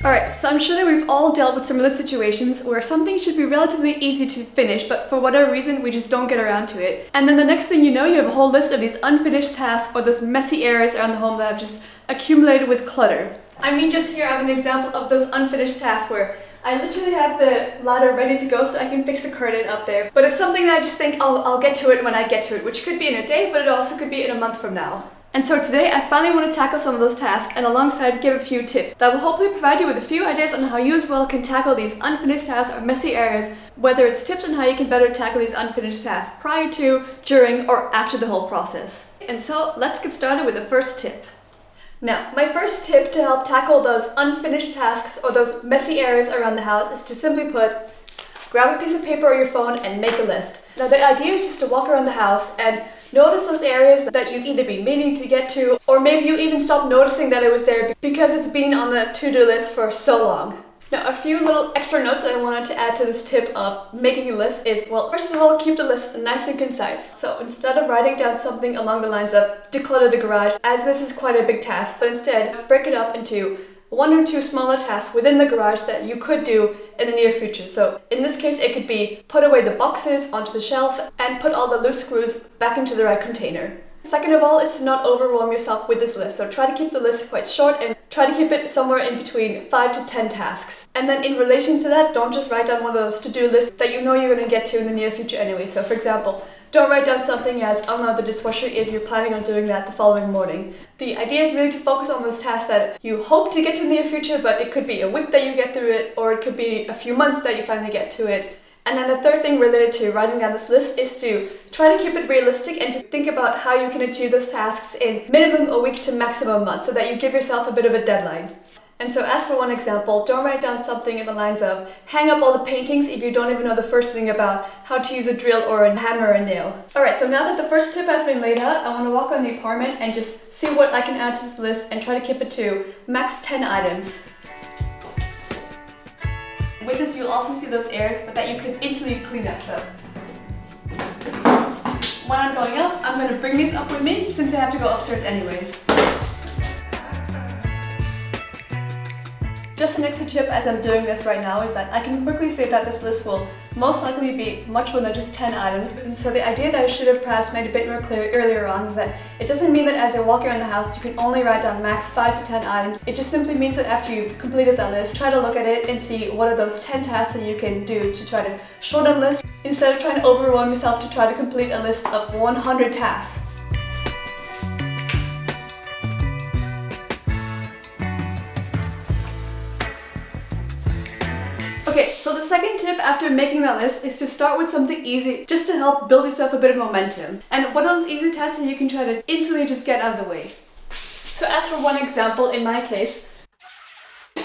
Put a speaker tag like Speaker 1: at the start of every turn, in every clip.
Speaker 1: Alright, so I'm sure that we've all dealt with similar situations where something should be relatively easy to finish, but for whatever reason we just don't get around to it. And then the next thing you know, you have a whole list of these unfinished tasks or those messy areas around the home that have just accumulated with clutter. I mean, just here I have an example of those unfinished tasks where I literally have the ladder ready to go so I can fix the curtain up there. But it's something that I just think I'll get to it when I get to it, which could be in a day, but it also could be in a month from now. And so today I finally want to tackle some of those tasks and alongside give a few tips that will hopefully provide you with a few ideas on how you as well can tackle these unfinished tasks or messy areas, whether it's tips on how you can better tackle these unfinished tasks prior to, during, or after the whole process. And so let's get started with the first tip. Now, my first tip to help tackle those unfinished tasks or those messy areas around the house is to simply grab a piece of paper or your phone and make a list. Now the idea is just to walk around the house and notice those areas that you've either been meaning to get to, or maybe you even stopped noticing that it was there because it's been on the to-do list for so long. Now, a few little extra notes that I wanted to add to this tip of making a list is, well, first of all, keep the list nice and concise. So instead of writing down something along the lines of declutter the garage, as this is quite a big task, but instead break it up into one or two smaller tasks within the garage that you could do in the near future. So in this case, it could be put away the boxes onto the shelf and put all the loose screws back into the right container. Second of all is to not overwhelm yourself with this list. So try to keep the list quite short and try to keep it somewhere in between 5 to 10 tasks. And then in relation to that, don't just write down one of those to-do lists that you know you're going to get to in the near future anyway. So for example, don't write down something as unload the dishwasher if you're planning on doing that the following morning. The idea is really to focus on those tasks that you hope to get to in the near future, but it could be a week that you get through it, or it could be a few months that you finally get to it. And then the third thing related to writing down this list is to try to keep it realistic and to think about how you can achieve those tasks in minimum a week to maximum a month so that you give yourself a bit of a deadline. And so as for one example, don't write down something in the lines of hang up all the paintings if you don't even know the first thing about how to use a drill or a hammer or a nail. Alright, so now that the first tip has been laid out, I want to walk around the apartment and just see what I can add to this list and try to keep it to max 10 items. With this, you'll also see those areas, but that you can instantly clean up. So when I'm going up, I'm going to bring these up with me since I have to go upstairs anyways. Just an extra tip as I'm doing this right now is that I can quickly say that this list will most likely be much more than just 10 items. So the idea that I should have perhaps made a bit more clear earlier on is that it doesn't mean that as you're walking around the house you can only write down max 5 to 10 items. It just simply means that after you've completed that list, try to look at it and see what are those 10 tasks that you can do to try to shorten the list instead of trying to overwhelm yourself to try to complete a list of 100 tasks. Okay, so the second tip after making that list is to start with something easy just to help build yourself a bit of momentum. And what are those easy tasks that you can try to instantly just get out of the way? So as for one example, in my case,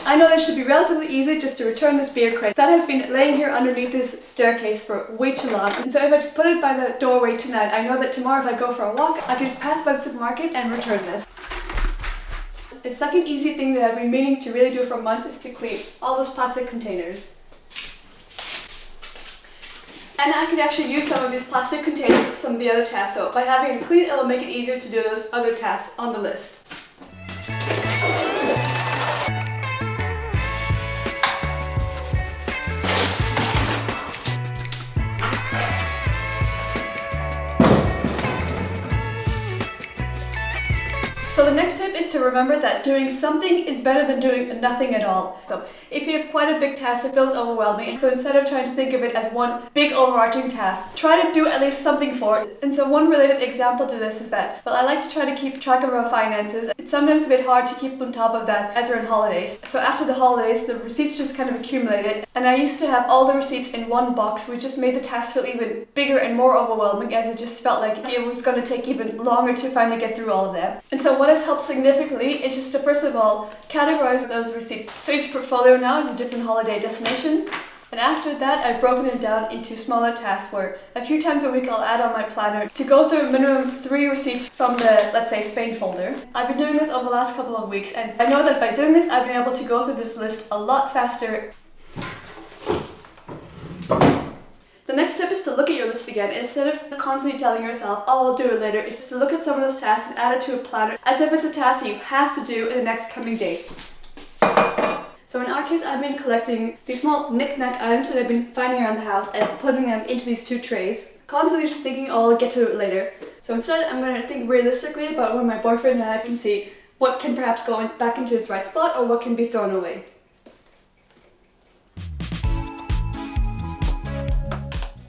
Speaker 1: I know that it should be relatively easy just to return this beer crate that has been laying here underneath this staircase for way too long. And so if I just put it by the doorway tonight, I know that tomorrow if I go for a walk, I can just pass by the supermarket and return this. The second easy thing that I've been meaning to really do for months is to clean all those plastic containers. And I can actually use some of these plastic containers for some of the other tasks. So by having it clean, it'll make it easier to do those other tasks on the list. So the next tip is to remember that doing something is better than doing nothing at all. So if you have quite a big task that feels overwhelming, so instead of trying to think of it as one big overarching task, try to do at least something for it. And so one related example to this is that, well, I like to try to keep track of our finances. It's sometimes a bit hard to keep on top of that as we're on holidays. So after the holidays, the receipts just kind of accumulated, and I used to have all the receipts in one box, which just made the task feel even bigger and more overwhelming, as it just felt like it was going to take even longer to finally get through all of that. And so what has helped significantly is just to first of all categorize those receipts. So each portfolio now is a different holiday destination. And after that, I've broken it down into smaller tasks where a few times a week I'll add on my planner to go through minimum 3 receipts from the, let's say, Spain folder. I've been doing this over the last couple of weeks, and I know that by doing this, I've been able to go through this list a lot faster. The next step is to look at your list again. Instead of constantly telling yourself, oh, I'll do it later, it's just to look at some of those tasks and add it to a planner as if it's a task that you have to do in the next coming days. So in our case, I've been collecting these small knick-knack items that I've been finding around the house and putting them into these 2 trays. Constantly just thinking, oh, I'll get to it later. So instead, I'm going to think realistically about when my boyfriend and I can see what can perhaps go back into its right spot or what can be thrown away.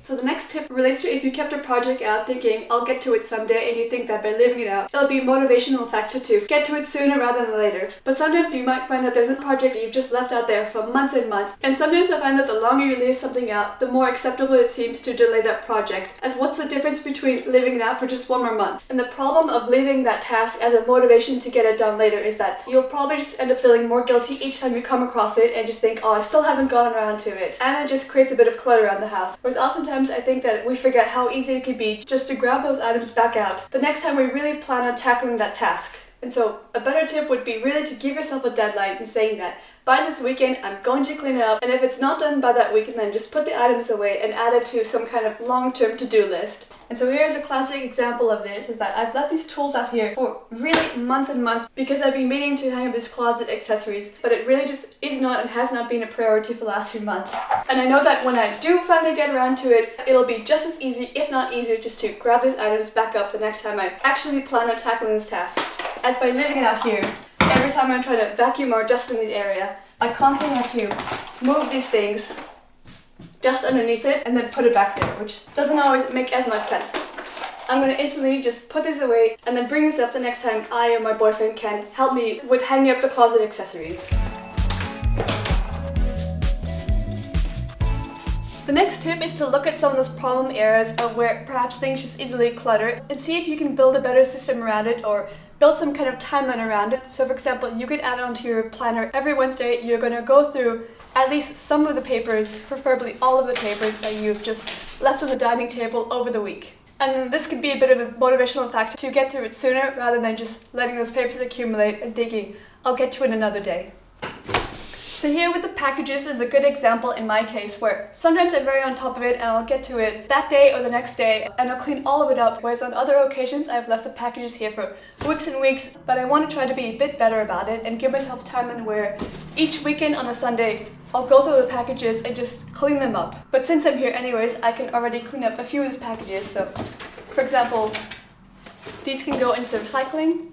Speaker 1: So the next tip relates to if you kept a project out thinking, I'll get to it someday, and you think that by living it out, it'll be a motivational factor to get to it sooner rather than later. But sometimes you might find that there's a project that you've just left out there for months and months, and sometimes I find that the longer you leave something out, the more acceptable it seems to delay that project. As what's the difference between living it out for just 1 more month? And the problem of leaving that task as a motivation to get it done later is that you'll probably just end up feeling more guilty each time you come across it and just think, oh, I still haven't gotten around to it. And it just creates a bit of clutter around the house. Whereas oftentimes I think that we forget how easy it can be just to grab those items back out the next time we really plan on tackling that task. And so a better tip would be really to give yourself a deadline and saying that by this weekend I'm going to clean it up, and if it's not done by that weekend, then just put the items away and add it to some kind of long-term to-do list. And so here's a classic example of this, is that I've left these tools out here for really months and months because I've been meaning to hang up these closet accessories, but it really just is not and has not been a priority for the last few months. And I know that when I do finally get around to it, it'll be just as easy, if not easier, just to grab these items back up the next time I actually plan on tackling this task. As by living it out here, every time I'm trying to vacuum or dust in the area, I constantly have to move these things just underneath it and then put it back there, which doesn't always make as much sense. I'm going to instantly just put this away and then bring this up the next time I or my boyfriend can help me with hanging up the closet accessories. The next tip is to look at some of those problem areas of where perhaps things just easily clutter and see if you can build a better system around it or build some kind of timeline around it. So for example, you could add onto your planner every Wednesday you're going to go through at least some of the papers, preferably all of the papers that you've just left on the dining table over the week. And this could be a bit of a motivational factor to get through it sooner rather than just letting those papers accumulate and thinking, I'll get to it another day. So here with the packages is a good example in my case where sometimes I'm very on top of it and I'll get to it that day or the next day and I'll clean all of it up, whereas on other occasions I've left the packages here for weeks and weeks, but I want to try to be a bit better about it and give myself time in where each weekend on a Sunday I'll go through the packages and just clean them up. But since I'm here anyways, I can already clean up a few of these packages. So for example, these can go into the recycling.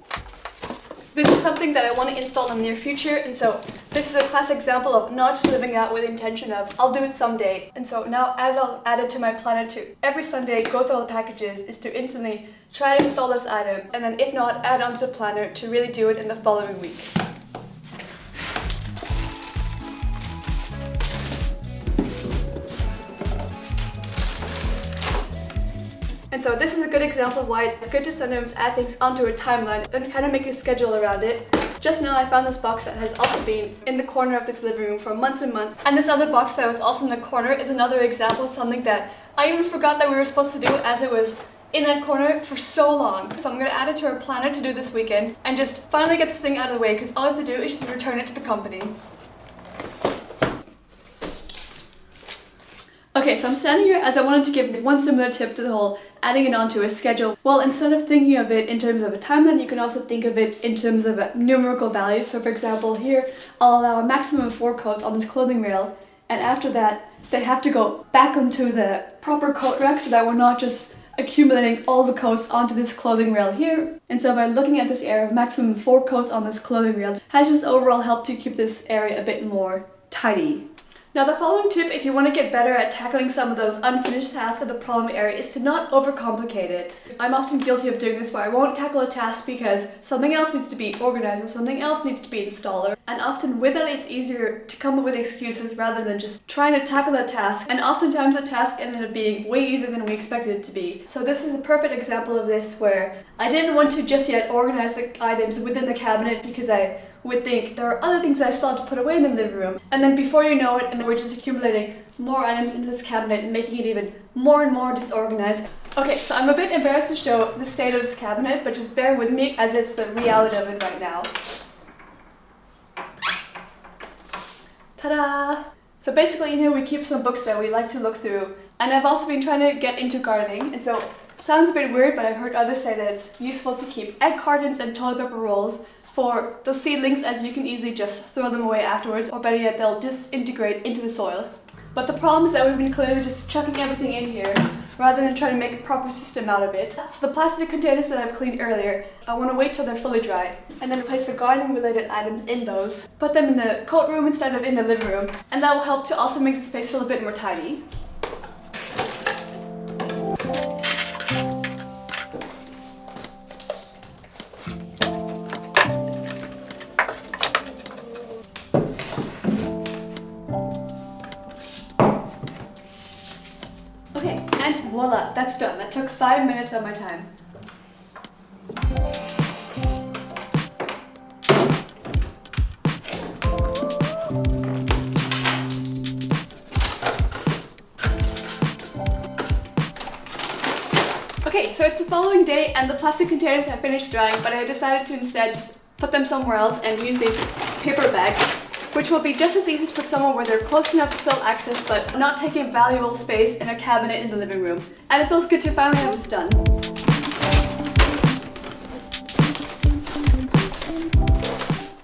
Speaker 1: This is something that I want to install in the near future, and so this is a classic example of not just living out with the intention of I'll do it someday. And so now as I'll add it to my planner to every Sunday go through all the packages is to instantly try to install this item, and then if not, add onto the planner to really do it in the following week. And so this is a good example of why it's good to sometimes add things onto a timeline and kind of make a schedule around it. Just now I found this box that has also been in the corner of this living room for months and months. And this other box that was also in the corner is another example of something that I even forgot that we were supposed to do, as it was in that corner for so long. So I'm going to add it to our planner to do this weekend and just finally get this thing out of the way, because all I have to do is just return it to the company. Okay, so I'm standing here as I wanted to give one similar tip to the whole adding it onto a schedule. Well, instead of thinking of it in terms of a timeline, you can also think of it in terms of a numerical value. So for example, here I'll allow a maximum of 4 coats on this clothing rail, and after that they have to go back onto the proper coat rack so that we're not just accumulating all the coats onto this clothing rail here. And so by looking at this area of maximum 4 coats on this clothing rail has just overall helped to keep this area a bit more tidy. Now the following tip, if you want to get better at tackling some of those unfinished tasks of the problem area, is to not overcomplicate it. I'm often guilty of doing this where I won't tackle a task because something else needs to be organized or something else needs to be installed. And often with that it's easier to come up with excuses rather than just trying to tackle that task. And oftentimes the task ended up being way easier than we expected it to be. So this is a perfect example of this where I didn't want to just yet organize the items within the cabinet because I would think there are other things I still have to put away in the living room. And then before you know it, and then we're just accumulating more items into this cabinet and making it even more and more disorganized. Okay, so I'm a bit embarrassed to show the state of this cabinet, but just bear with me as it's the reality of it right now. Ta-da! So basically, you know, we keep some books that we like to look through, and I've also been trying to get into gardening, and so sounds a bit weird, but I've heard others say that it's useful to keep egg cartons and toilet paper rolls for those seedlings, as you can easily just throw them away afterwards, or better yet, they'll disintegrate into the soil. But the problem is that we've been clearly just chucking everything in here rather than trying to make a proper system out of it. So the plastic containers that I've cleaned earlier, I want to wait till they're fully dry and then place the gardening related items in those. Put them in the coat room instead of in the living room, and that will help to also make the space feel a bit more tidy. Okay, and voila, that's done. That took 5 minutes of my time. Okay, so it's the following day and the plastic containers have finished drying, but I decided to instead just put them somewhere else and use these paper bags, which will be just as easy to put somewhere where they're close enough to still access but not taking valuable space in a cabinet in the living room. And it feels good to finally have this done.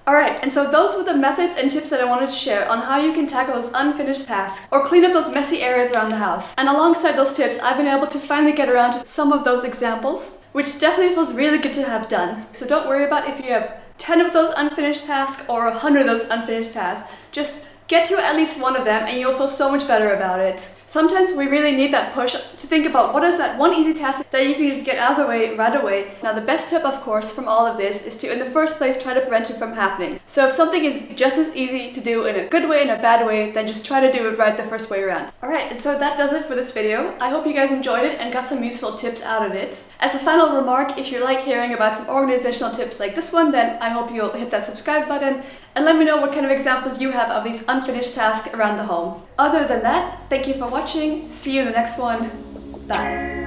Speaker 1: Alright, and so those were the methods and tips that I wanted to share on how you can tackle those unfinished tasks or clean up those messy areas around the house. And alongside those tips, I've been able to finally get around to some of those examples, which definitely feels really good to have done. So don't worry about if you have 10 of those unfinished tasks or 100 of those unfinished tasks. Just get to at least one of them and you'll feel so much better about it. Sometimes we really need that push to think about what is that one easy task that you can just get out of the way right away. Now the best tip, of course, from all of this is to in the first place try to prevent it from happening. So if something is just as easy to do in a good way and a bad way, then just try to do it right the first way around. Alright, and so that does it for this video. I hope you guys enjoyed it and got some useful tips out of it. As a final remark, if you like hearing about some organizational tips like this one, then I hope you'll hit that subscribe button and let me know what kind of examples you have of these unfinished tasks around the home. Other than that, thank you for watching. See you in the next one. Bye.